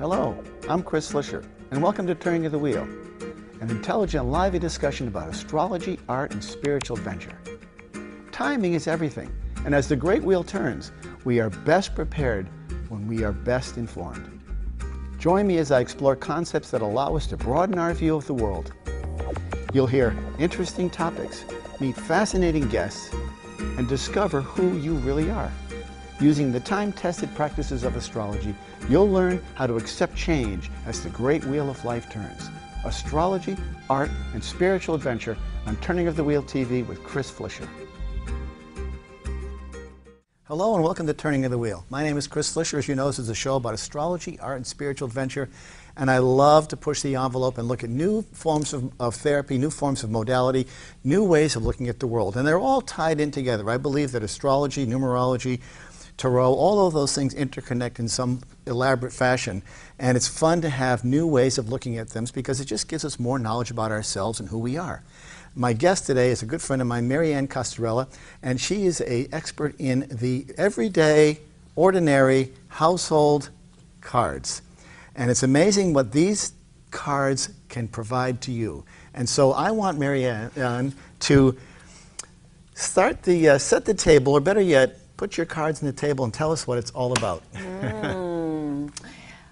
Hello, I'm Chris Flisher, and welcome to Turning of the Wheel, an intelligent, lively discussion about astrology, art, and spiritual adventure. Timing is everything, and as the great wheel turns, we are best prepared when we are best informed. Join me as I explore concepts that allow us to broaden our view of the world. You'll hear interesting topics, meet fascinating guests, and discover who you really are. Using the time-tested practices of astrology, you'll learn how to accept change as the great wheel of life turns. Astrology, art, and spiritual adventure on Turning of the Wheel TV with Chris Flisher. Hello and welcome to Turning of the Wheel. My name is Chris Flisher. As you know, this is a show about astrology, art, and spiritual adventure. And I love to push the envelope and look at new forms of therapy, new forms of modality, new ways of looking at the world. And they're all tied in together. I believe that astrology, numerology, tarot, all of those things interconnect in some elaborate fashion. And it's fun to have new ways of looking at them because it just gives us more knowledge about ourselves and who we are. My guest today is a good friend of mine, Mary Anne Costerella, and she is an expert in the everyday, ordinary household cards. And it's amazing what these cards can provide to you. And so I want Mary Anne to start the, set the table, or better yet, put your cards on the table and tell us what it's all about.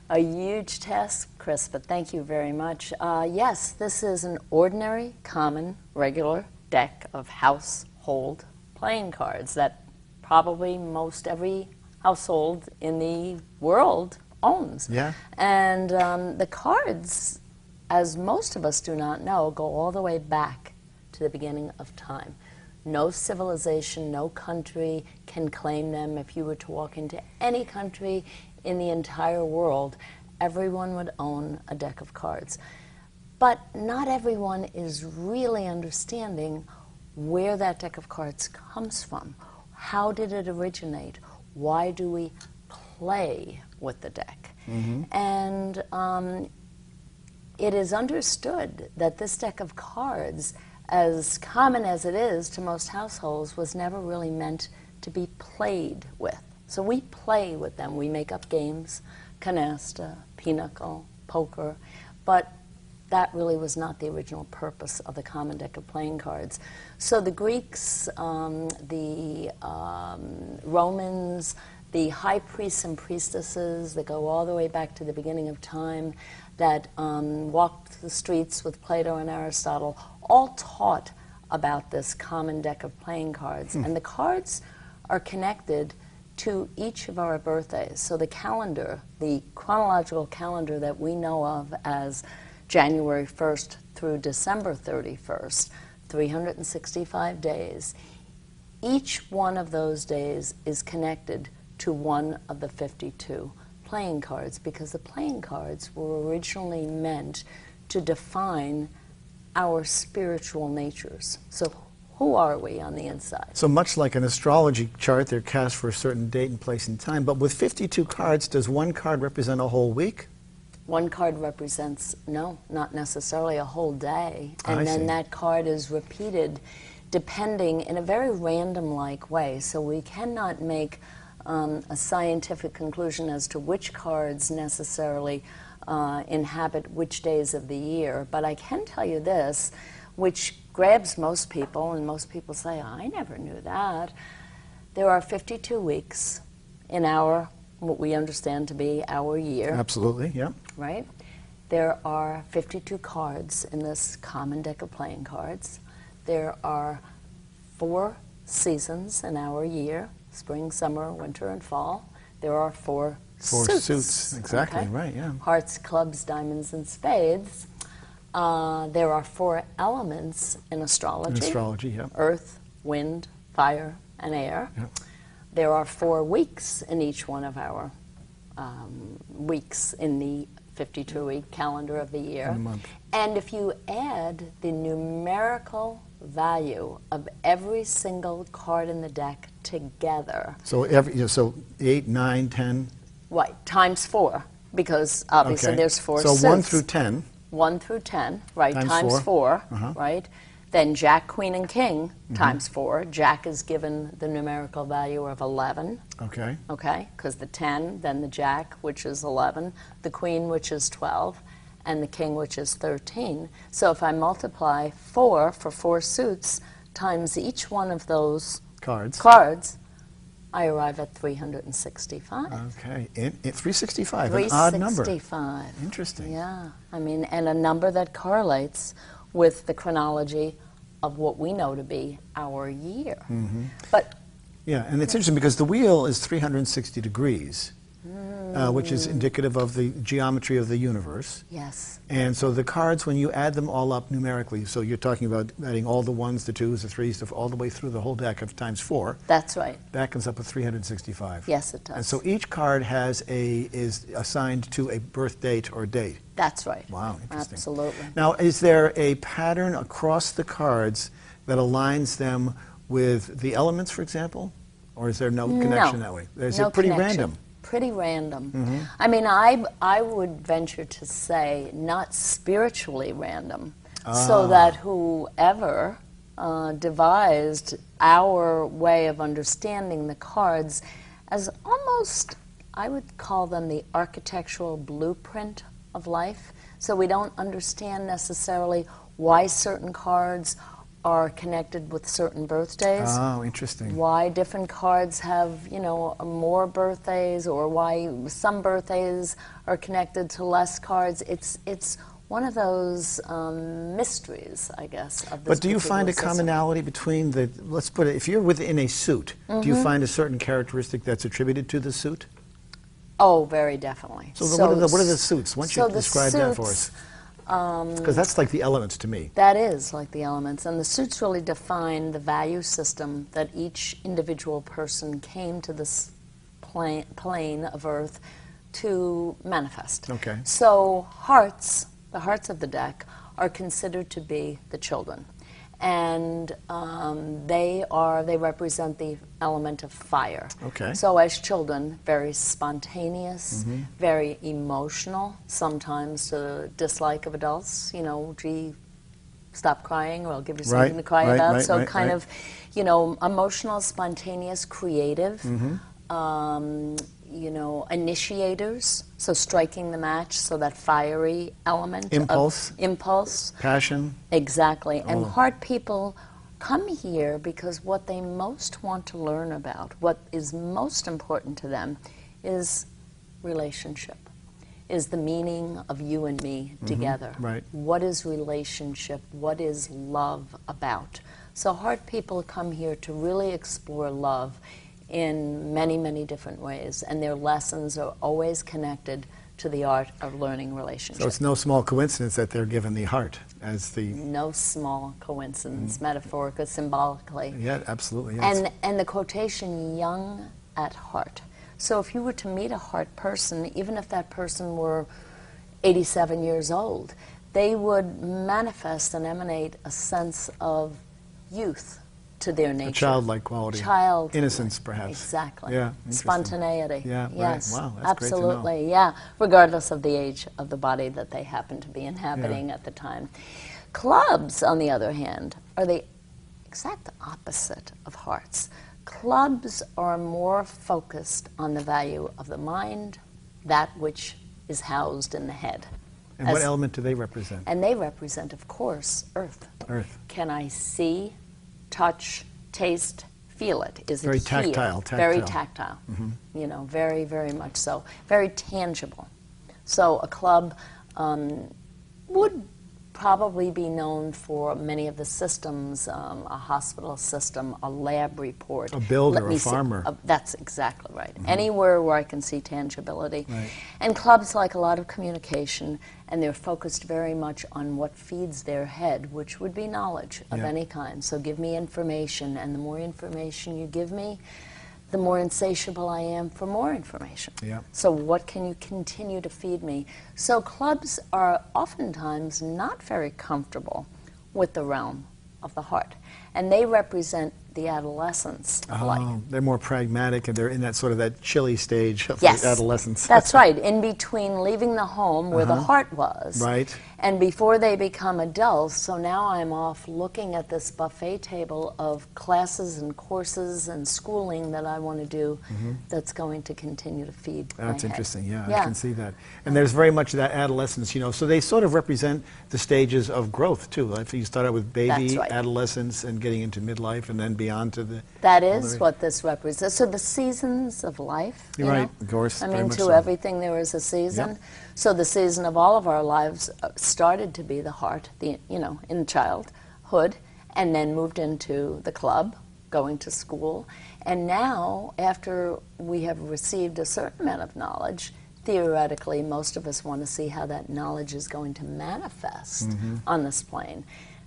A huge task, Chris, but thank you very much. Yes, this is an ordinary, common, regular deck of household playing cards that probably most every household in the world owns. Yeah. And the cards, as most of us do not know, go all the way back to the beginning of time. No civilization, no country can claim them. If you were to walk into any country in the entire world, everyone would own a deck of cards. But not everyone is really understanding where that deck of cards comes from. How did it originate? Why do we play with the deck? And it is understood that this deck of cards, as common as it is to most households, was never really meant to be played with. So we play with them. We make up games, canasta, pinochle, poker, but that really was not the original purpose of the common deck of playing cards. So the Greeks, the Romans, the high priests and priestesses that go all the way back to the beginning of time, that walked the streets with Plato and Aristotle, all taught about this common deck of playing cards. And the cards are connected to each of our birthdays. So the calendar, the chronological calendar that we know of as January 1st through December 31st, 365 days, each one of those days is connected to one of the 52 playing cards, because the playing cards were originally meant to define our spiritual natures. So who are we on the inside? So much like an astrology chart, they're cast for a certain date and place and time, but with 52 cards, does one card represent a whole week? One card represents, no, not necessarily a whole day. And then that card is repeated depending in a very random-like way. So we cannot make a scientific conclusion as to which cards necessarily inhabit which days of the year. But I can tell you this, which grabs most people, and most people say, I never knew that. There are 52 weeks in our, what we understand to be our year. Absolutely, yeah. Right? There are 52 cards in this common deck of playing cards. There are 4 seasons in our year: spring, summer, winter, and fall. There are 4 suits. Exactly, okay? right, yeah. Hearts, clubs, diamonds, and spades. There are 4 elements in astrology. Astrology, yeah. Earth, wind, fire, and air. Yep. There are 4 weeks in each one of our weeks in the 52-week calendar of the year. And if you add the numerical value of every single card in the deck together. So so 8, 9, 10. Right, times 4, because obviously there's 4 So suits. 1 through 10. 1 through 10, right, times 4, right? Then Jack, Queen, and King times 4. Jack is given the numerical value of 11. Okay. Okay, because the 10, then the Jack, which is 11, the Queen, which is 12, and the King, which is 13. So if I multiply 4 for 4 suits times each one of those cards, I arrive at 365. Okay, 365, an odd number. 365. Interesting. Yeah, I mean, and a number that correlates with the chronology of what we know to be our year. But yeah, and it's interesting because the wheel is 360 degrees, which is indicative of the geometry of the universe. yes, And so the cards, when you add them all up numerically, so you're talking about adding all the 1s, the 2s, the 3s, all the way through the whole deck of times 4. that's right. That comes up with 365. Yes, it does. And so each card is assigned to a birth date or date. That's right. Wow, interesting. Absolutely. Now, is there a pattern across the cards that aligns them with the elements, for example? Or is there no connection that way? Is no it pretty connection. random? Pretty random. I mean, I would venture to say not spiritually random, so that whoever devised our way of understanding the cards as almost, I would call them the architectural blueprint of life. So we don't understand necessarily why certain cards are connected with certain birthdays. Oh, interesting. Why different cards have, you know, more birthdays, or why some birthdays are connected to less cards. It's one of those mysteries, I guess, of this. But do you find a commonality between the, let's put it, if you're within a suit, do you find a certain characteristic that's attributed to the suit? Oh, very definitely. So, what are the suits? Why don't you describe that for us? Because that's like the elements to me. That is like the elements, and the suits really define the value system that each individual person came to this plane of Earth to manifest. Okay. So hearts, the hearts of the deck, are considered to be the children, and they represent the element of fire. Okay. So as children, very spontaneous, very emotional, sometimes to the dislike of adults. You know, gee, stop crying, or I'll give you something to cry about. So kind of, you know, emotional, spontaneous, creative. You know, initiators, so striking the match, so that fiery element. Impulse. Passion. Exactly. And heart people come here because what they most want to learn about, what is most important to them, is relationship, is the meaning of you and me together. Right. What is relationship? What is love about? So heart people come here to really explore love in many, many different ways, and their lessons are always connected to the art of learning relationships. So it's no small coincidence that they're given the heart as the... No small coincidence, metaphorically, symbolically. Yeah, absolutely. Yes. And the quotation, young at heart. So if you were to meet a heart person, even if that person were 87 years old, they would manifest and emanate a sense of youth to their nature. A childlike quality. Innocence, perhaps. Exactly. Yeah. Spontaneity. Yeah, yes. Right. Wow, that's absolutely. Great to know. Yeah. Regardless of the age of the body that they happen to be inhabiting at the time. Clubs, on the other hand, are the exact opposite of hearts. Clubs are more focused on the value of the mind, that which is housed in the head. And what element do they represent? And they represent, of course, earth. Earth. Can I see, touch, taste, feel it? Is very it tactile, here? Very tactile. You know, very, very much so. Very tangible. So a club would probably be known for many of the systems, a hospital system, a lab report. A builder, a farmer. That's exactly right. Anywhere where I can see tangibility. Right. And clubs like a lot of communication, and they're focused very much on what feeds their head, which would be knowledge of any kind. So give me information, and the more information you give me, the more insatiable I am for more information. Yeah. So what can you continue to feed me? So clubs are oftentimes not very comfortable with the realm of the heart. And they represent the adolescence of life. They're more pragmatic, and they're in that sort of that chilly stage of the adolescence. That's right, in between leaving the home where the heart was, And before they become adults, so now I'm off looking at this buffet table of classes and courses and schooling that I want to do that's going to continue to feed my That's head. interesting, yeah, I can see that. And there's very much that adolescence, you know, so they sort of represent the stages of growth, too. Like you start out with baby, That's right. adolescence, and getting into midlife, and then beyond to the... That is what this represents. So the seasons of life, You're right, of course, I very mean, much to so. everything there is a season. Yep. So the season of all of our lives started to be the heart, in childhood, and then moved into the club, going to school. And now, after we have received a certain amount of knowledge, theoretically, most of us want to see how that knowledge is going to manifest on this plane.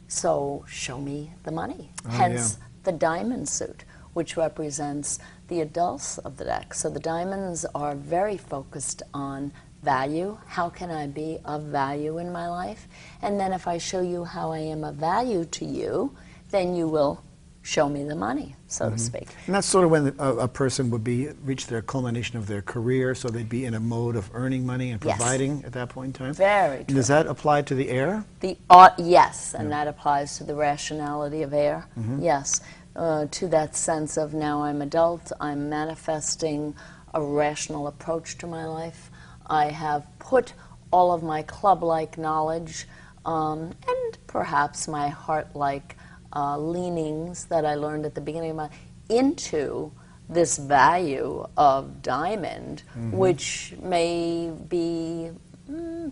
So show me the money. Hence the diamond suit, which represents the adults of the deck. So the diamonds are very focused on value. How can I be of value in my life? And then if I show you how I am of value to you, then you will show me the money, so to speak. And that's sort of when a person would reach their culmination of their career, so they'd be in a mode of earning money and providing at that point in time. Very true. And does that apply to the air? Yes, and that applies to the rationality of air. Yes, to that sense of now I'm adult, I'm manifesting a rational approach to my life. I have put all of my club-like knowledge and perhaps my heart-like leanings that I learned at the beginning of my into this value of diamond, which may be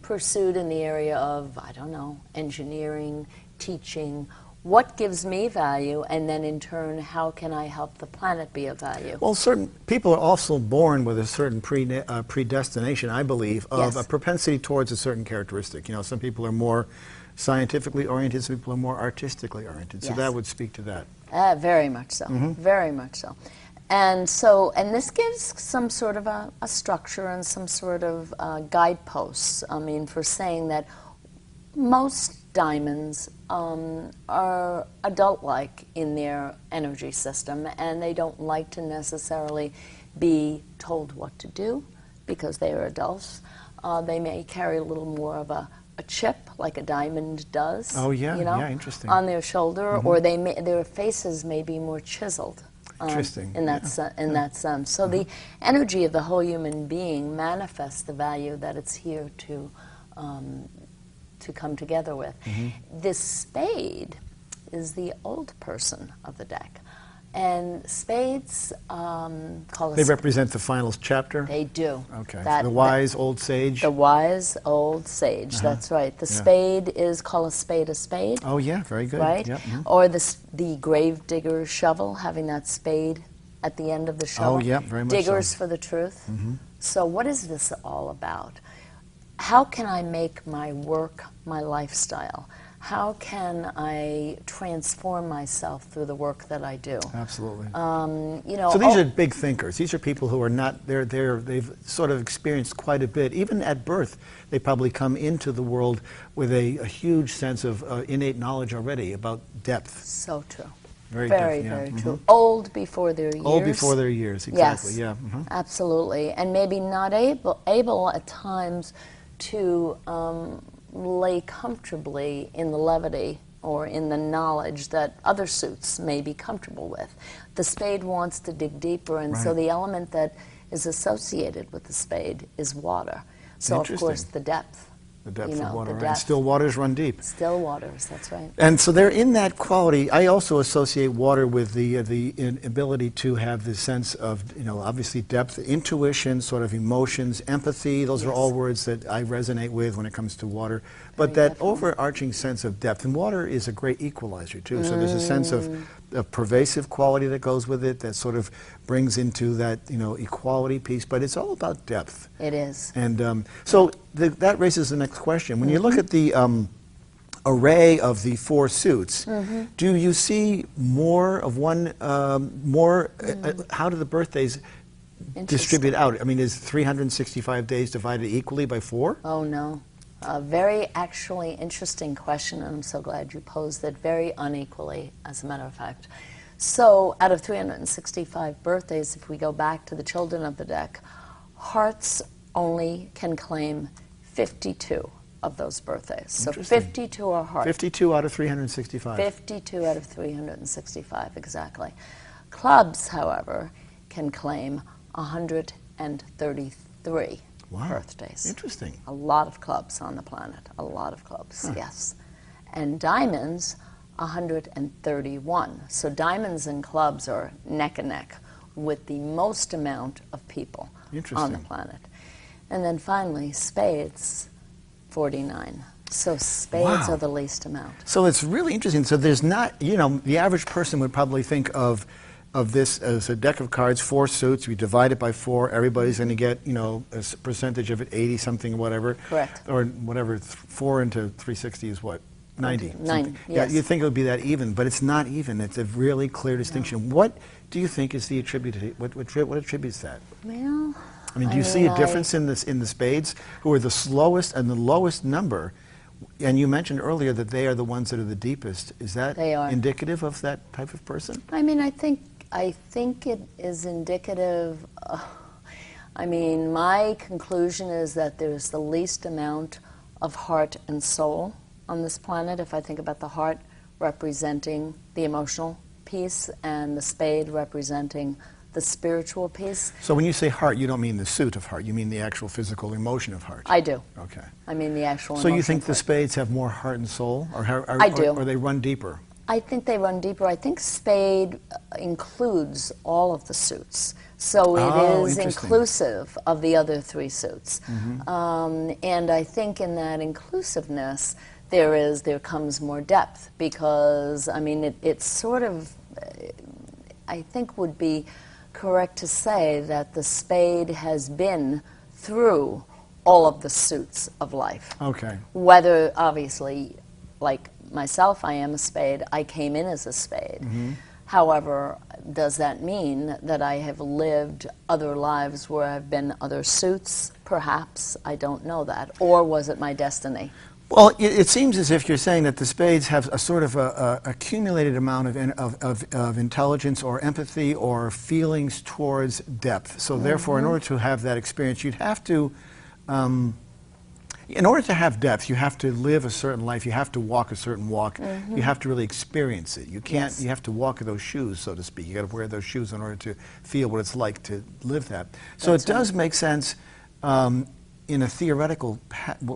pursued in the area of, I don't know, engineering, teaching. What gives me value, and then in turn, how can I help the planet be of value? Well, certain people are also born with a certain predestination, I believe, of a propensity towards a certain characteristic. You know, some people are more scientifically oriented, some people are more artistically oriented. So that would speak to that. Very much so. Very much so. And this gives some sort of a structure and some sort of guideposts, I mean, for saying that most diamonds are adult-like in their energy system, and they don't like to necessarily be told what to do because they are adults. They may carry a little more of a chip, like a diamond does. Oh, yeah, you know, yeah, interesting. on their shoulder, or their faces may be more chiseled. Interesting. In that sense. So the energy of the whole human being manifests the value that it's here to come together with. This spade is the old person of the deck. And spades They represent the final chapter? They do. Okay. The wise old sage? The wise old sage, that's right. The spade is called a spade. Oh, yeah, very good. Right? Yep. Or the grave digger's shovel, having that spade at the end of the shovel. Oh, yeah, very much Diggers so. for the truth. So what is this all about? How can I make my work my lifestyle? How can I transform myself through the work that I do? Absolutely. You know, so these are big thinkers. These are people who are not, they've sort of experienced quite a bit. Even at birth, they probably come into the world with a huge sense of innate knowledge already about depth. So true. Very true. Old before their years. Old before their years, exactly. Yes, Yeah. absolutely. And maybe not able at times to lay comfortably in the levity or in the knowledge that other suits may be comfortable with. The spade wants to dig deeper, and so the element that is associated with the spade is water. So, of course, the depth. The depth of water, the right? depth. Still waters run deep. Still waters, that's right. And so they're in that quality. I also associate water with the ability to have the sense of, you know, obviously depth, intuition, sort of emotions, empathy. Those are all words that I resonate with when it comes to water. But that overarching sense of depth. And water is a great equalizer, too. So there's a sense of pervasive quality that goes with it that sort of brings into that, you know, equality piece. But it's all about depth. It is. And so that raises the next question. When you look at the array of the four suits, do you see more of one, how do the birthdays distribute out? I mean, is 365 days divided equally by 4? Oh, no. A very actually interesting question, and I'm so glad you posed it, very unequally, as a matter of fact. So out of 365 birthdays, if we go back to the children of the deck, hearts only can claim 52 of those birthdays. So Interesting. 52 are heart. 52 out of 365. 52 out of 365, exactly. Clubs, however, can claim 133 Wow. birthdays. Interesting. A lot of clubs on the planet, a lot of clubs, yes. And diamonds, 131. So diamonds and clubs are neck and neck with the most amount of people on the planet. And then finally, spades, 49. So spades Wow. are the least amount. So it's really interesting. So there's not, you know, the average person would probably think of this as a deck of cards, 4 suits. We divide it by 4. Everybody's going to get, you know, a percentage of it, 80 something, whatever. Correct. Or whatever. 4 into 360 is what? 90. 90, Yeah, yes. you'd think it would be that even, but it's not even. It's a really clear distinction. No. What do you think is the attribute? What attributes that? Well, I mean, do you see a difference in the spades, who are the slowest and the lowest number? And you mentioned earlier that they are the ones that are the deepest. Is that indicative of that type of person? I mean, I think it is indicative. I mean, my conclusion is that there's the least amount of heart and soul on this planet. If I think about the heart representing the emotional piece and the spade representing the spiritual piece. So when you say heart, you don't mean the suit of heart. You mean the actual physical emotion of heart. I do. Okay. I mean the actual So emotion you think of the heart. spades have more heart and soul? I do. Or they run deeper? I think they run deeper. I think spade includes all of the suits. So it is inclusive of the other 3 suits. And I think in that inclusiveness, there comes more depth, because, I mean, it's sort of, I think would be correct to say that the spade has been through all of the suits of life. Okay. Whether, obviously, like myself, I am a spade. I came in as a spade. However, does that mean that I have lived other lives where I've been other suits? Perhaps. I don't know that. Or was it my destiny? Well, it seems as if you're saying that the spades have a sort of accumulated amount of intelligence or empathy or feelings towards depth. So therefore, in order to have that experience, you'd have to, in order to have depth, you have to live a certain life. You have to walk a certain walk. You have to really experience it. You can't. You have to walk those shoes, so to speak. You got to wear those shoes in order to feel what it's like to live that. So it does make sense. In a theoretical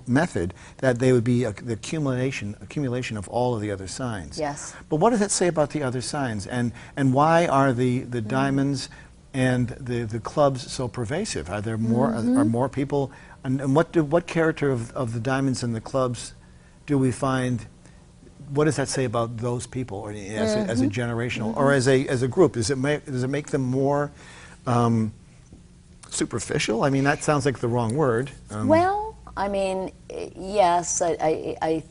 method, that they would be the accumulation of all of the other signs. Yes. But what does that say about the other signs, and why are the diamonds and the clubs so pervasive? Are there more are more people, and what character of the diamonds and the clubs do we find? What does that say about those people, or as a generational, or as a group? Does it make them more superficial? I mean, that sounds like the wrong word. Well, I mean, yes, I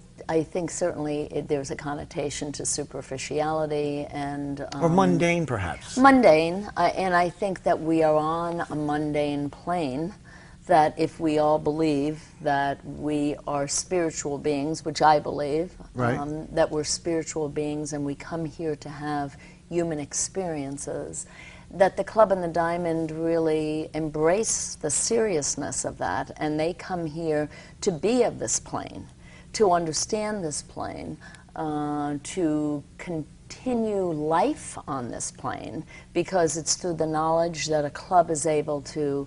think certainly there's a connotation to superficiality and... or mundane, perhaps. Mundane, and I think that we are on a mundane plane, that if we all believe that we are spiritual beings, which I believe, that we're spiritual beings and we come here to have human experiences, that the club and the diamond really embrace the seriousness of that, and they come here to be of this plane, to understand this plane, to continue life on this plane, because it's through the knowledge that a club is able to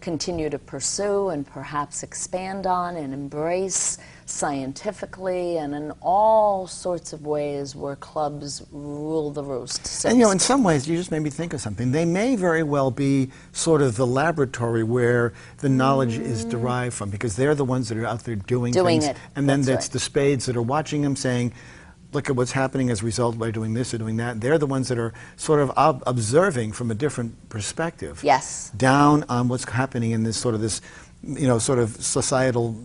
continue to pursue and perhaps expand on and embrace scientifically and in all sorts of ways where clubs rule the roost. So and you know, in some ways, you just made me think of something. They may very well be sort of the laboratory where the knowledge is derived from, because they're the ones that are out there doing things. And then it's the spades that are watching them saying, look at what's happening as a result by doing this or doing that. They're the ones that are sort of observing from a different perspective. Yes. Down on what's happening in this sort of societal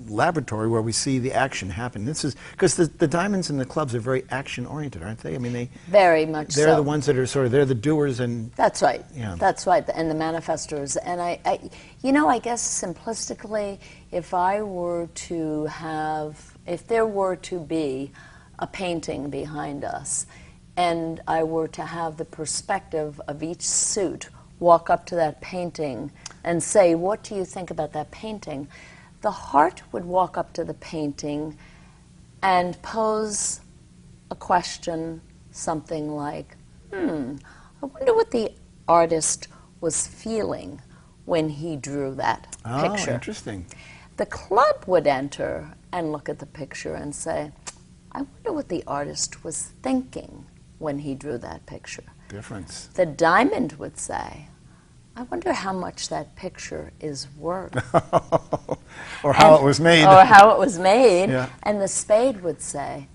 laboratory where we see the action happen. This is because the diamonds and the clubs are very action oriented, aren't they? I mean, they very much. They're the ones that are they're the doers, and that's right. Yeah. That's right, and the manifestors. And I I guess simplistically, if there were to be a painting behind us, and I were to have the perspective of each suit walk up to that painting and say, what do you think about that painting? the heart would walk up to the painting and pose a question, something like, I wonder what the artist was feeling when he drew that picture. Oh, interesting. The club would enter and look at the picture and say, I wonder what the artist was thinking when he drew that picture. Difference. The diamond would say, I wonder how much that picture is worth. Or how it was made. Or how it was made. Yeah. And the spade would say,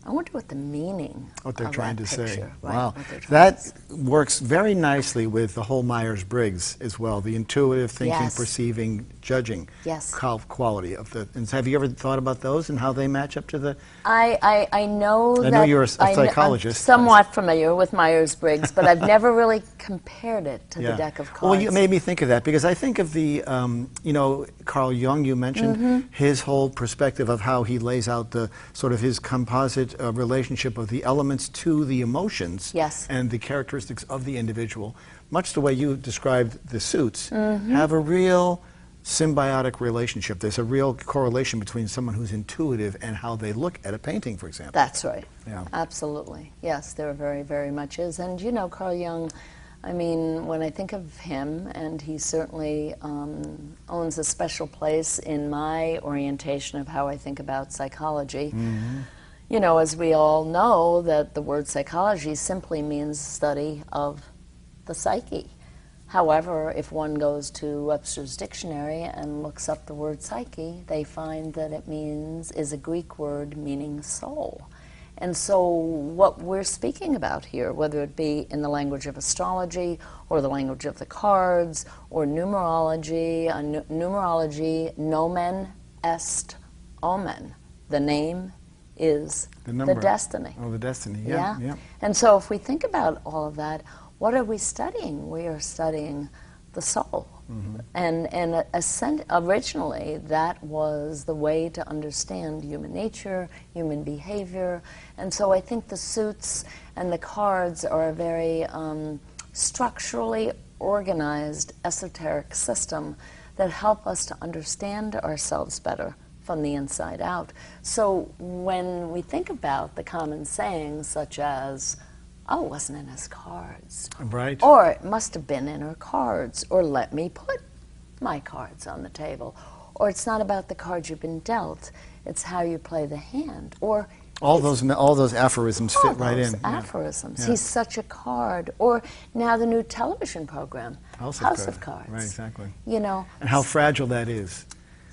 I wonder what the meaning what they're of trying that to picture, say. right, Wow. what they're trying to That say. works very nicely with the whole Myers-Briggs as well, the intuitive thinking, Yes. perceiving, judging Yes. quality of the. And have you ever thought about those and how they match up to the? I know that... I know you're a I'm psychologist. somewhat familiar with Myers-Briggs, but I've never really compared it to the deck of cards. Well, you made me think of that because I think of the, Carl Jung, you mentioned, his whole perspective of how he lays out the sort of his composite relationship of the elements to the emotions Yes. and the characteristics of the individual, much the way you described the suits, have a real symbiotic relationship. There's a real correlation between someone who's intuitive and how they look at a painting, for example. That's right. Yeah. Absolutely. Yes, there very, very much is. And Carl Jung, I mean, when I think of him, and he certainly owns a special place in my orientation of how I think about psychology. As we all know, that the word psychology simply means study of the psyche. However, if one goes to Webster's dictionary and looks up the word psyche, they find that it is a Greek word meaning soul. And so what we're speaking about here, whether it be in the language of astrology or the language of the cards or numerology, numerology, nomen est omen. The name is the destiny. Oh, the destiny, yeah. And so if we think about all of that, what are we studying? We are studying the soul. And originally that was the way to understand human nature, human behavior. And so I think the suits and the cards are a very structurally organized esoteric system that help us to understand ourselves better from the inside out. So when we think about the common sayings such as, oh, it wasn't in his cards. Right. Or it must have been in her cards. Or let me put my cards on the table. Or it's not about the cards you've been dealt. It's how you play the hand. Or all those aphorisms fit right in. Aphorisms. Yeah. He's such a card. Or now the new television program, House of Cards. Right, exactly. And how fragile that is.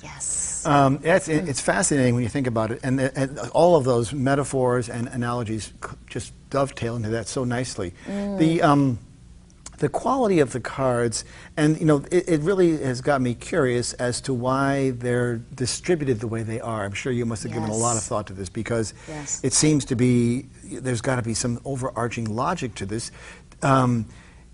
Yes. It's fascinating when you think about it, and all of those metaphors and analogies just dovetail into that so nicely. The quality of the cards, and it really has got me curious as to why they're distributed the way they are. I'm sure you must have given a lot of thought to this because it seems to be there's got to be some overarching logic to this.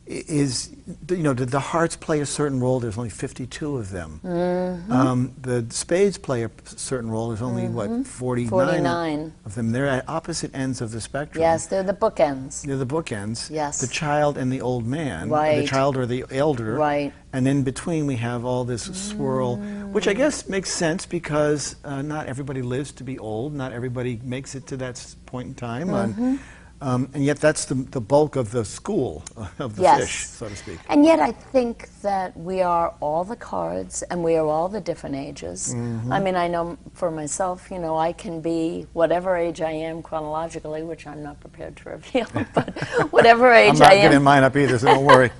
Did the hearts play a certain role? There's only 52 of them. The spades play a certain role. There's only, 49 of them. They're at opposite ends of the spectrum. Yes, they're the bookends. They're the bookends. Yes. The child and the old man. Right. The child or the elder. Right. And in between we have all this swirl, which I guess makes sense because not everybody lives to be old. Not everybody makes it to that point in time. And yet that's the bulk of the school of the fish, so to speak. And yet I think that we are all the cards and we are all the different ages. I mean, I know for myself, I can be whatever age I am chronologically, which I'm not prepared to reveal, but whatever age I am. I'm not giving mine up either, so don't worry.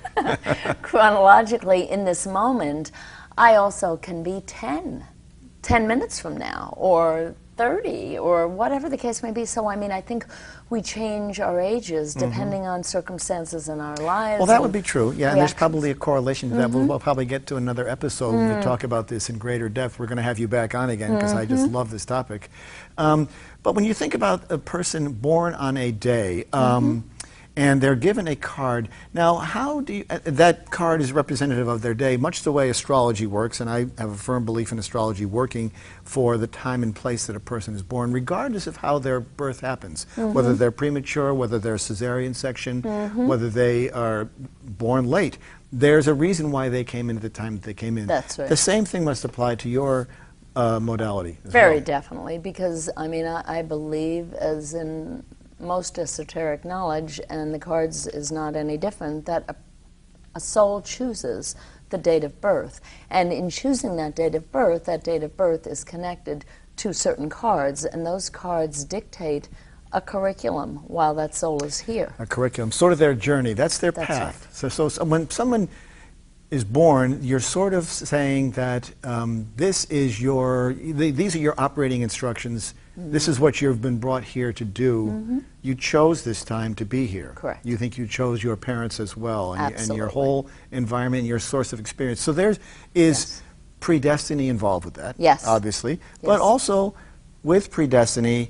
Chronologically, in this moment, I also can be 10 minutes from now, or 30, or whatever the case may be. So, I mean, I think we change our ages depending on circumstances in our lives. Well, that would be true, yeah, and there's probably a correlation to that. We'll probably get to another episode to talk about this in greater depth. We're going to have you back on again because I just love this topic. But when you think about a person born on a day, and they're given a card. Now, how do you, that card is representative of their day, much the way astrology works, and I have a firm belief in astrology working for the time and place that a person is born, regardless of how their birth happens, whether they're premature, whether they're cesarean section, whether they are born late. There's a reason why they came in at the time that they came in. That's right. The same thing must apply to your modality as Very well. definitely, because I mean, I believe, as in most esoteric knowledge, and the cards is not any different, that a soul chooses the date of birth. And in choosing that date of birth is connected to certain cards, and those cards dictate a curriculum while that soul is here. A curriculum, sort of their journey. That's their path. Right. So when someone is born, you're sort of saying that these are your operating instructions. Mm-hmm. This is what you've been brought here to do. Mm-hmm. You chose this time to be here. Correct. You think you chose your parents as well, and your Absolutely. whole environment, your source of experience. So there is predestiny involved with that, yes. obviously. Yes. But also, with predestiny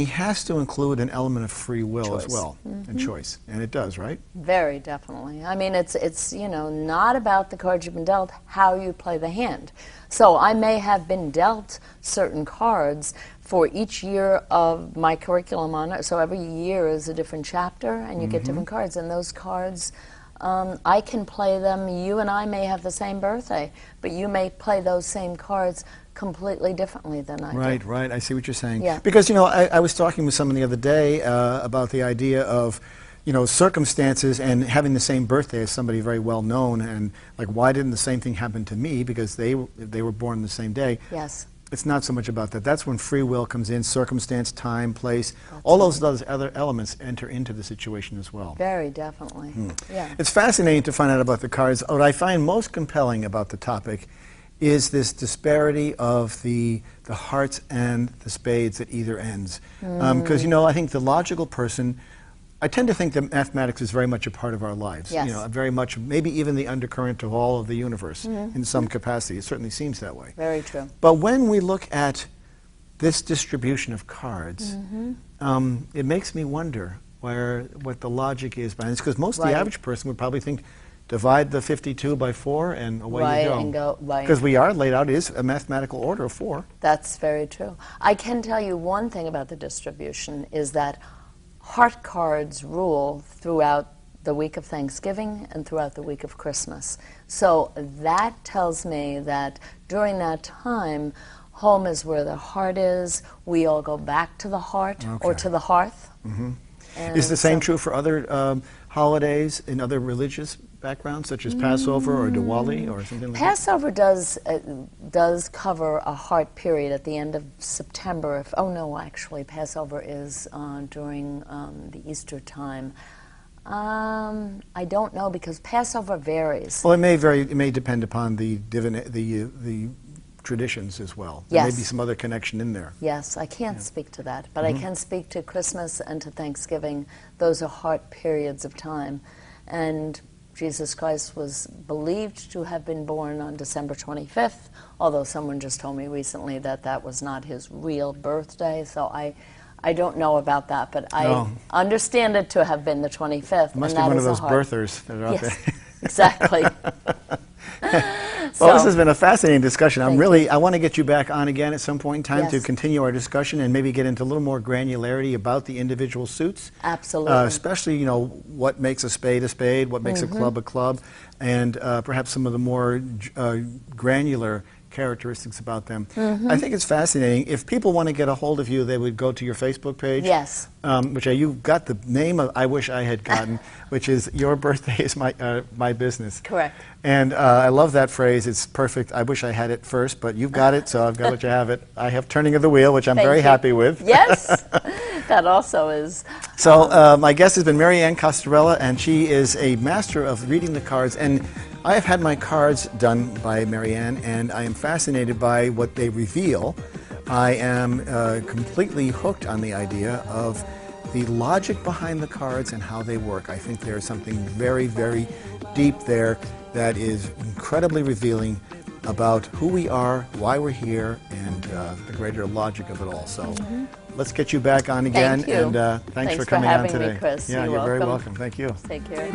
has to include an element of free will choice. as well, mm-hmm. and choice. And it does, right? Very definitely. I mean, it's you know, not about the cards you've been dealt, how you play the hand. So I may have been dealt certain cards for each year of my curriculum on it. So every year is a different chapter, and you get different cards. And those cards, I can play them. You and I may have the same birthday, but you may play those same cards completely differently than I do. Right, right. I see what you're saying. Yeah. Because, you know, I was talking with someone the other day about the idea of, you know, circumstances and having the same birthday as somebody very well known, and like, why didn't the same thing happen to me because they were born the same day? Yes. It's not so much about that. That's when free will comes in, circumstance, time, place, all those other elements enter into the situation as well. Very definitely. Yeah. It's fascinating to find out about the cards. What I find most compelling about the topic is this disparity of the hearts and the spades at either ends. Because, you know, I think the logical person, I tend to think that mathematics is very much a part of our lives. Yes. You know, very much, maybe even the undercurrent of all of the universe in some capacity. It certainly seems that way. Very true. But when we look at this distribution of cards, it makes me wonder what the logic is behind this. Because most of the average person would probably think, divide the 52 by 4 and away you go. And go Because we are laid out, it is a mathematical order of 4. That's very true. I can tell you one thing about the distribution is that heart cards rule throughout the week of Thanksgiving and throughout the week of Christmas. So that tells me that during that time, home is where the heart is. We all go back to the heart or to the hearth. Is the same true for other holidays in other religious backgrounds, such as Passover or Diwali or something like that? Passover does cover a heart period at the end of September. Actually, Passover is during the Easter time. I don't know, because Passover varies. Well, it may depend upon the traditions as well. There may be some other connection in there. Yes, I can't speak to that, but I can speak to Christmas and to Thanksgiving. Those are heart periods of time. And Jesus Christ was believed to have been born on December 25th, although someone just told me recently that that was not his real birthday, so I don't know about that, but I understand it to have been the 25th. Must be one of those birthers that are out there. Exactly. Well, this has been a fascinating discussion. I want to get you back on again at some point in time to continue our discussion and maybe get into a little more granularity about the individual suits. Absolutely. Especially, you know, what makes a spade, what makes a club, and perhaps some of the more granular characteristics about them. I think it's fascinating. If people want to get a hold of you, they would go to your Facebook page. Yes. Which you've got the name of, I wish I had gotten, which is Your Birthday is My Business. Correct. And I love that phrase. It's perfect. I wish I had it first, but you've got it, so I've got to let you have it. I have Turning of the Wheel, which I'm very happy with. Yes, that also is. So my guest has been Mary Anne Costerella, and she is a master of reading the cards. And I have had my cards done by Mary Anne, and I am fascinated by what they reveal. I am completely hooked on the idea of the logic behind the cards and how they work. I think there's something very, very deep there that is incredibly revealing about who we are, why we're here, and the greater logic of it all. So let's get you back on again. Thank you. And thanks for coming on today. Me, Chris. Yeah, you're very welcome. Thank you. Take care.